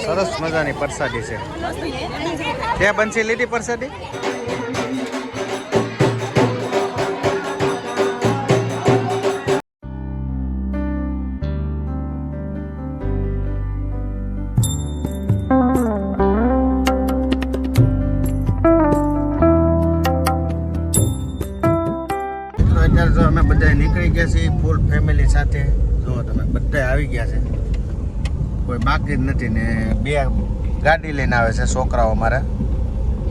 સરસ મજાની પ્રસાદી છે. તે બંસી લીધી પ્રસાદી? અત્યારે જો અમે બધા નીકળી ગયા છીએ ફૂલ ફેમિલી સાથે. જો તમે બધા આવી ગયા છે, કોઈ બાકી જ નથી ને. બે ગાડી લઈને આવે છે છોકરાઓ અમારા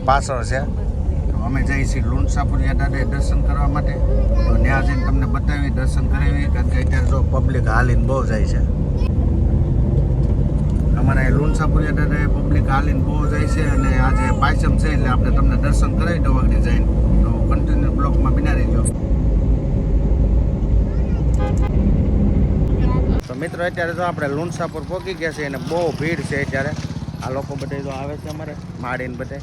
પાછળ છે. તો અમે જઈએ છીએ લુણસાપુરિયા દાદા દર્શન કરવા માટે. તો ત્યાં જઈને તમને બતાવી દર્શન કરાવી, કારણ કે અત્યારે જો પબ્લિક હાલીને બહુ જાય છે. અમારે લુણસાપુરિયા દાદા પબ્લિક હાલીને બહુ જાય છે અને આજે પાયસમ છે એટલે આપણે તમને દર્શન કરાવી દો આગળ જઈને. તો કન્ટિન્યુ બ્લોકમાં બિના રહીજો. તો મિત્રો અત્યારે જો આપણે લુણસાપુર પહોંચી ગયા છે અને બહુ ભીડ છે અત્યારે. આ લોકો બધા જો આવે છે અમારે માડીને બધે,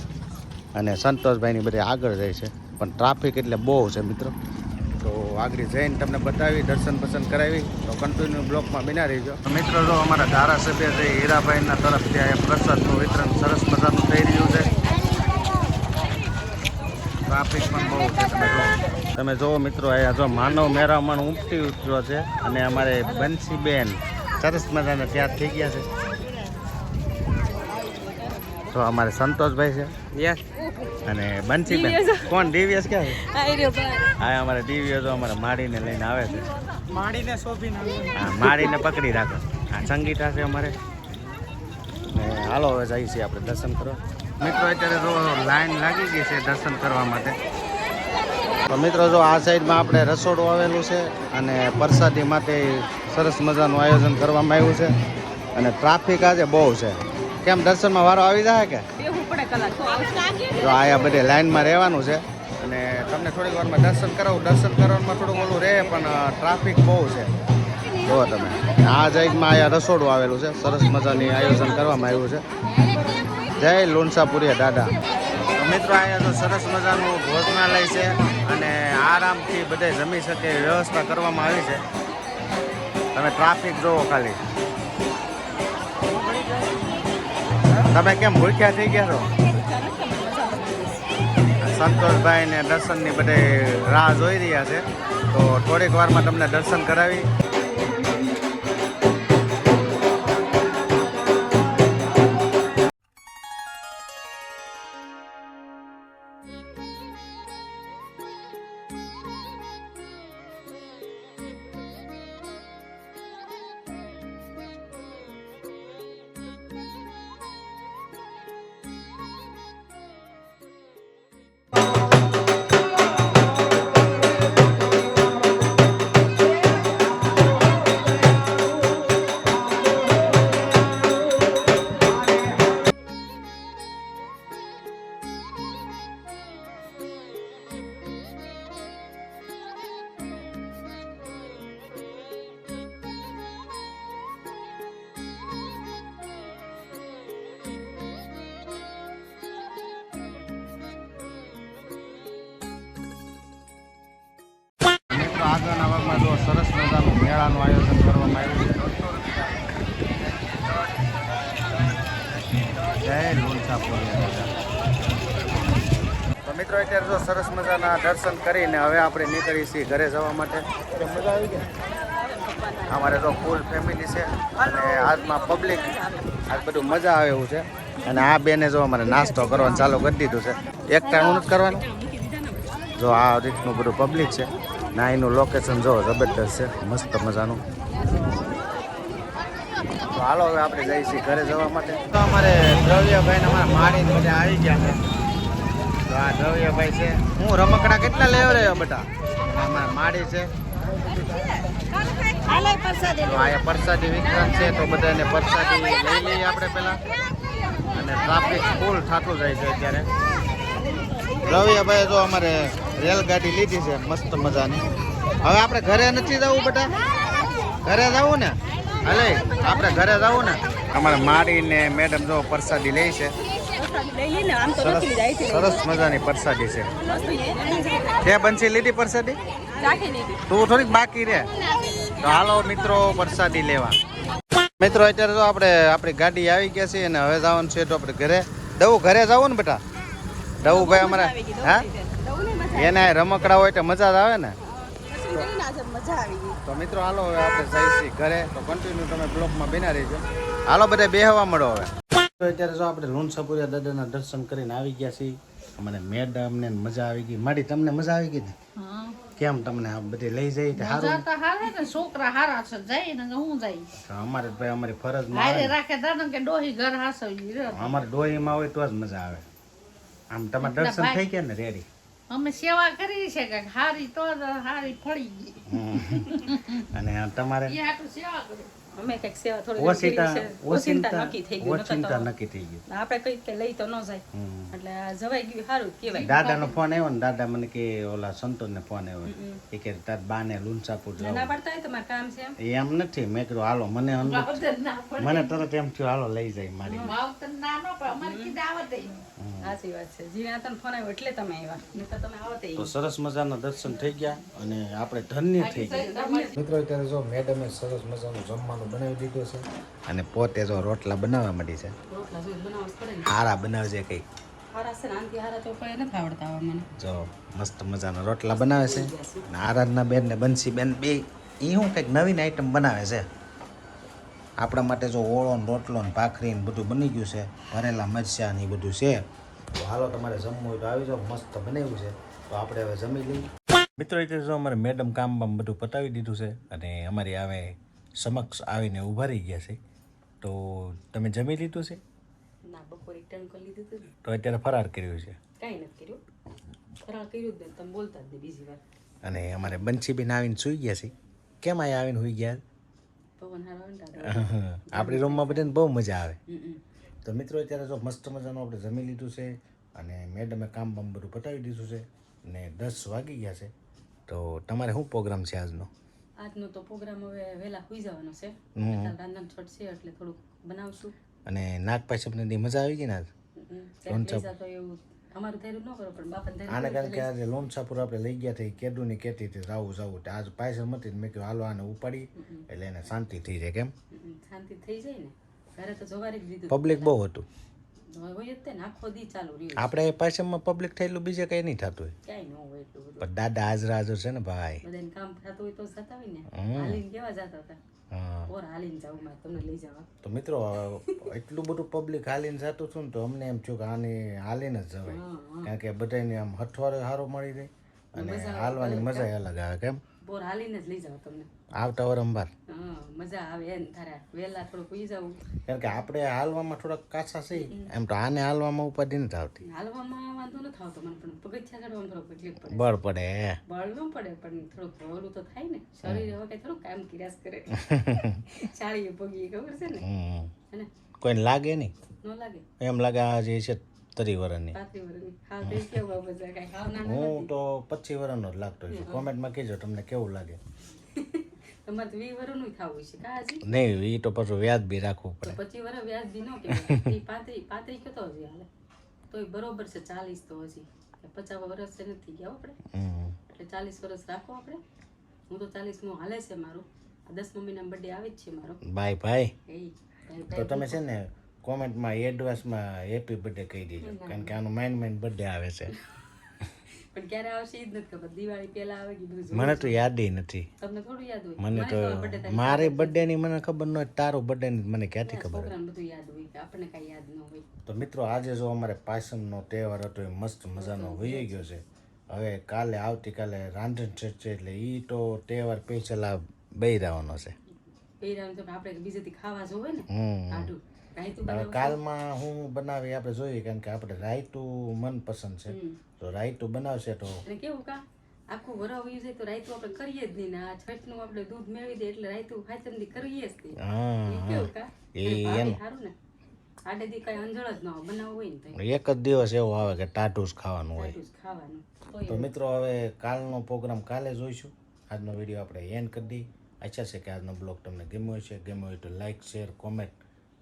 અને સંતોષભાઈની બધે આગળ જાય છે, પણ ટ્રાફિક એટલે બહુ છે મિત્રો. તો આગળ જઈને તમને બતાવી દર્શન પસંદ કરાવી. તો કન્ટિન્યુ બ્લોકમાં બિના રહીજો. તો મિત્રો જો અમારા ધારાસભ્ય છે હીરાભાઈના તરફથી આ પ્રસાદનું વિતરણ સરસ મજાનું થઈ રહ્યું છે. ટ્રાફિક પણ બહુ છે. તમે જુઓ મિત્રો, અહીંયા જો માનવ મેરામણ ઉમટી ઉઠ્યો છે અને અમારે બંસીબેન સરસ મજાના તૈયાર થઈ ગયા છે. તો અમારે સંતોષભાઈ છે અને બંસીબેન કોણ દિવ્યસ ક્યાં છે? હા, અમારે દિવ્ય જો અમારે માડીને લઈને આવે છે. માડીને શોભીને, હા, માડીને પકડી રાખો. હા, સંગીતા છે અમારે. હાલો હવે જઈએ છીએ આપણે દર્શન કરવા. મિત્રો અત્યારે જો લાઈન લાગી ગઈ છે દર્શન કરવા માટે. તો મિત્રો જો આ સાઈડમાં આપણે રસોડું આવેલું છે અને પ્રસાદી માટે સરસ મજાનું આયોજન કરવામાં આવ્યું છે. અને ટ્રાફિક આજે બહુ છે. કેમ દર્શનમાં વારો આવી જાય કે? તો અહીંયા બધે લાઈનમાં રહેવાનું છે અને તમને થોડીક વારમાં દર્શન કરાવું. દર્શન કરવામાં થોડુંક ઓલું રહે, પણ ટ્રાફિક બહુ છે. જુઓ તમે, આ સાઈડમાં અહીંયા રસોડું આવેલું છે. સરસ મજાની આયોજન કરવામાં આવ્યું છે. જય લુણસાપુરિયા દાદા. તો મિત્રો અહીંયા તો સરસ મજાનું ભોજનાલય છે અને આરામથી બધે જમી શકે એવી વ્યવસ્થા કરવામાં આવી છે. તમે ટ્રાફિક જોવો ખાલી. તમે કેમ ભૂખ્યા થઈ ગયા છો? સંતોષભાઈ ને દર્શનની બધે રાહ જોઈ રહ્યા છે. તો થોડીક વારમાં તમને દર્શન કરાવી. આગળના ભાગમાં જો સરસ મજાનું મેળાનું આયોજન કરવામાં આવ્યું છે. જય લુણસાપુરિયા. તો મિત્રો અત્યારે જો સરસ મજાના દર્શન કરીને હવે આપણે નીકળી છીએ ઘરે જવા માટે. મજા આવી ગઈ. અમારે તો ફૂલ ફેમિલી છે અને આજમાં પબ્લિક આજ બધું મજા આવે એવું છે. અને આ બેને જો અમારે નાસ્તો કરવાનું ચાલુ કરી દીધું છે. એક ટાણું નથી કરવાનું. જો આ રીતનું બધું પબ્લિક છે ના. એનું લોકેશન જો જબરદસ્ત છે, મસ્ત મજાનું. તો હાલો હવે આપણે જઈએ છીએ ઘરે જવા માટે. તો અમારે દ્રવ્યભાઈને અમારા માડીને બધા આવી ગયા છે. તો આ દ્રવ્યભાઈ છે. હું રમકડા કેટલા લેવો રહ્યો બેટા? અમારા માડી છે. તો અહીંયા પ્રસાદી વિતરણ છે, તો બધાને પ્રસાદી લઈ લઈએ આપણે પહેલાં. અને ટ્રાફિક ફૂલ થતું જાય છે અત્યારે. દ્રવ્યભાઈ જો અમારે રેલગાડી લીધી છે મસ્ત મજાની. હવે આપણે ઘરે નથી જવું બેટા? ઘરે જવું ને? હાલે આપણે ઘરે જવું ને. અમારે માડી ને મેડમ જો પ્રસાદી લે છે. સરસ મજાની પ્રસાદી છે. તે બંસી લીધી પ્રસાદી? તું થોડીક બાકી રે. તો હાલો મિત્રો પ્રસાદી લેવા. મિત્રો અત્યારે તો આપણે આપણી ગાડી આવી ગયા છે અને હવે જવાનું છે તો આપણે ઘરે. દવું ઘરે જવું ને બેટા? દવું ભાઈ અમારે હા એને રમકડા હોય તો મજા જ આવે ને. તો મિત્રો હાલો હવે આપણે જઈએ છીએ ઘરે. તો કન્ટિન્યુ તમે બ્લોગમાં બેના રહેજો. હાલો બધા બેહવા મળો હવે. તો અત્યારે જો આપણે લુણસાપુરિયા દાદાના દર્શન કરીને આવી ગયા છીએ. મને મેડમ ને મજા આવી ગઈ. માડી તમને મજા આવી ગઈ ને? કેમ તમને આ બધી લઈ જઈ તો હારું? છોકરા હારા છે જાય ને હું જાય. અમારે ભાઈ અમારી ફરજમાં હારે રાખે દાદા કે ડોહી ઘર હાસવી રે. અમારે ડોહીમાં હોય તો જ મજા આવે. આમ તમારે દર્શન થઈ ગયા ને રેડી? અમે સેવા કરી છે કે હારી તો હારી ફળી ગઈ. અને તમારે સેવા કરી અમે કઈક સેવા થોડી ઓચિંતા નક્કી થઈ ગયું નક્કી થઈ ગયું. આપણે કઈ કે લઈ તો ન જાય એટલે જવાઈ ગયું સારું કેવાય. દાદાનો ફોન આવ્યો ને દાદા મને કે ઓલા સંતોષ ને ફોન આવ્યો એ કે તાર બાને લુણસાપુર ના પડતા હોય તમારે કામ છે એમ નથી. મેં કીધું હાલો મને મને તરત એમ થયું હાલો લઈ જાય મારી. સાચી વાત છે. જીવે તને ફોન આવ્યો એટલે તમે આવ્યા નકર તમે આવત. તો સરસ મજાના દર્શન થઈ ગયા અને આપણે ધન્ય થઈ ગયા. મિત્રો અત્યારે જો મેડમે સરસ મજાનું જમવાનું બનાવી દીધું છે અને પોતે જો રોટલા બનાવવા માંડી છે. હારા બનાવજે કઈ. જો મસ્ત મજાના રોટલા બનાવે છે. આરાધના બેન ને બંસી બેન બે એ શું કંઈક નવીન આઈટમ બનાવે છે આપણા માટે. જો ઓળો ને રોટલો ને ભાખરી ને બધું બની ગયું છે. ભરેલા મરચાં ને એ બધું છે. તો હાલો તમારે જમવું હોય તો આવી જાઓ. મસ્ત બનાવ્યું છે તો આપણે હવે જમી લઈએ. મિત્રો એટલે જો અમારે મેડમ કામ બામ બધું પતાવી દીધું છે અને અમારી હવે સમક્ષ આવીને ઊભા રહી ગયા છે. તો તમે જમી લીધું છે? ના બપોરે ટર્ન કરી લીધું હતું. તો અત્યારે ફરાર કર્યું છે? કાંઈ નથી કર્યું. ફરાર કર્યું જ ને તમે બોલતા જ બીજી વાર. અને અમારે બંસીબેન આવીને સૂઈ ગયા છે. કેમ આ આવીને સૂઈ ગયા? પવન હારો આપણી રૂમમાં બધાને બહુ મજા આવે. તો મિત્રો અત્યારે જો મસ્ત મજાનું આપણે જમી લીધું છે અને મેડમે કામ બામ બધું પતાવી દીધું છે ને 10 વાગી ગયા છે. તો તમારે શું પ્રોગ્રામ છે આજનો? આજનો તો પ્રોગ્રામ હવે વહેલા સુઈ જવાનો છે. રાંધણ છોડ છે એટલે થોડુંક બનાવશું. અને નાગપાંચમની મજા આવી ગઈ ને આજ? તો એવું અમારું ધૈર્ય ન કરો પણ બાપા આને કારણ કે આજે લોનસાપુર આપણે લઈ ગયા હતા. કેદુની કહેતી હતી જવું આજ પાયસમ હતી મેં કહ્યું હાલો આને ઉપાડી એટલે એને શાંતિ થઈ જાય. કેમ શાંતિ થઈ જાય ને? ઘરે તો જવારી જ દીધું. પબ્લિક બહુ હતું. હોય જ તે આખો દી ચાલુ રહ્યું. આપણે પાયસમમાં પબ્લિક થયેલું બીજે કઈ નહીં થતું હોય. ક્યાંય ન હોય એટલું બધું. પણ દાદા હાજર છે ને ભાઈ. બધાને કામ થતું હોય તો જતા હોય ને. હાલીને કેવા જતા હતા? ઓર હાલીને જાવું મારે તમને લઈ જવા. તો મિત્રો એટલું બધું પબ્લિક હાલીને જતું હતું ને તો અમને એમ થયું કે આને હાલીને જ જવાય. કારણ કે બધાને આમ હઠવારો સારો મળી રહે અને હાલવાની મજા અલગ આવે. કેમ બોર હાલીને જ લઈ જાવ તમને આવતા વરંવાર. મજા આવે એને તારે વહેલા થોડુંક સુઈ જવું. કારણ કે આપણે હાલવામાં થોડાક કાચા છે એમ તો આને હાલવામાં ઉપાધિ નથી આવતી. હાલવામાં વાંધો નથી આવતો મને પણ પગથિયા ચડવામાં થોડુંક તકલીફ પડે. બળ પડે બળ ન પડે પણ થોડુંક વહેલું તો થાય ને. શરીર હવે કઈ થોડુંક કામ કિરાસ કરે. ચાળીએ પગીએ ખબર છે ને હે? કોઈને લાગે નહીં? ન લાગે એમ લાગે આ જે છે 30 વર્ષની. 35 વર્ષની. હાવ તે કેવું બધા કઈ હાવ ના. હું તો 25 વર્ષનો જ લાગતો છું. કોમેન્ટમાં કહેજો તમને કેવું લાગે. તમારે તો 20 વર્ષનું થવું છે કાજી? નહીં એ તો પાછું વ્યાજ બી રાખવું પડે. 25 વર્ષ વ્યાજ બી ન કહેવાય. 35 કતો હજી હાલે તોય બરોબર છે. 40 તો હજી 50 વર્ષ છે નથી ગયા આપણે એટલે 40 વર્ષ રાખો આપણે. હું તો 40 હાલે છે મારું. 10 મમ્મીના બર્થડે આવે જ છે મારો. બાય ભાઈ. તો તમે છે ને કોમેન્ટમાં એડવાન્સમાં હેપી બર્થડે કહી દેજો કારણ કે આનો માઇન્ડ બર્થડે આવે છે. પણ ક્યારે આવશે એ જ નથી ખબર. દિવાળી પહેલા આવે કે બધું મને તો યાદ નથી. તમને થોડું યાદ હોય? મને તો મારી બર્થડે ની મને ખબર ન હોય. તારો બર્થડે ની મને ક્યાંથી ખબર? પ્રોગ્રામ બધું યાદ હોય કે આપણને કઈ યાદ ન હોય. તો મિત્રો આજે જો અમારે પાયસમનો તહેવાર હતો એ મસ્ત મજાનો વહી ગયો છે. હવે કાલે આવતીકાલે રાંધણ છઠ છે એટલે એ તો તહેવાર પેલા બૈરાવાનો છે. બૈરાનો તો આપણે બીજેથી ખાવા જોવે ને આટું. કાલમાં હું બનાવી આપણે જોઈએ કારણ કે આપણે રાયતું મનપસંદ છે તો રાયતું બનાવશે તો કેવું કા આખું વરસ વયું જાય તો રાયતું આપણે કરીએ જ નહીં ને આ છઠનું આપણે દૂધ મેળવી દે એટલે રાયતું ફાચમથી કરીએ જ નહીં. કેવું કા એ સારું ને આડેથી કઈ અંજળ જ ન બનાવવું હોય ને એક જ દિવસ એવો આવે કે ટાટું જ ખાવાનું હોય. ખાવાનું તો મિત્રો હવે કાલનો પ્રોગ્રામ કાલે જોઈશું. આજનો વિડીયો આપણે એન્ડ કરી દઈએ. આશા છે કે આજનો બ્લોગ તમને ગમ્યો હશે. ગમ્યો હોય તો લાઈક શેર કોમેન્ટ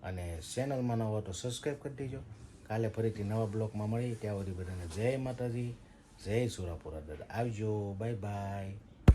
અને ચેનલમાં ન હોય તો સબસ્ક્રાઈબ કરી દેજો. કાલે ફરીથી નવા બ્લોગમાં મળી ત્યાં સુધી બધાને જય માતાજી જય સુરાપુરા દાદા. આવજો. Bye bye.